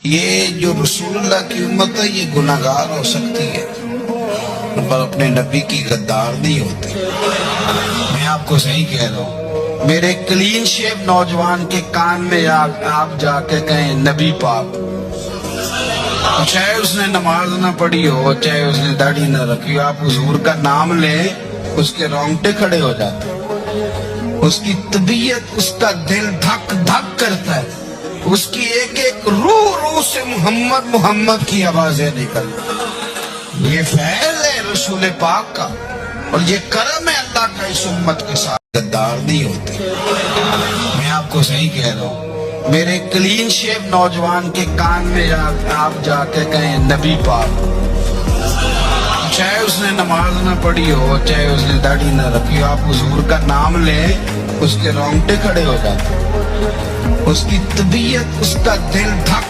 یہ جو رسول اللہ کی امت ہے یہ گناہگار ہو سکتی ہے پر اپنے نبی کی غدار نہیں ہوتے. میں آپ کو صحیح کہہ رہا ہوں. میرے کلین شیپ نوجوان کے کان میں آپ جا کے کہیں نبی پاک، چاہے اس نے نماز نہ پڑھی ہو، چاہے اس نے داڑھی نہ رکھی ہو، آپ حضور کا نام لیں اس کے رونگٹے کھڑے ہو جاتے ہیں. اس کی طبیعت، اس کا دل دھک دھک کرتا ہے. اس کی ایک ایک روح سے محمد محمد کی آوازیں نکلتی. یہ فیض ہے رسول پاک کا اور یہ کرم ہے اللہ کا اس امت کے ساتھ. غدار نہیں ہوتے. میں آپ کو صحیح کہہ رہا ہوں. میرے کلین شیپ نوجوان کے کان میں آپ جا کے کہیں نبی پاک، چاہے اس نے نماز نہ پڑھی ہو، چاہے اس نے داڑھی نہ رکھی ہو، آپ حضور کا نام لیں اس کے رونگٹے کھڑے ہو جاتے ہیں. اس کی طبیعت، اس کا دل دھک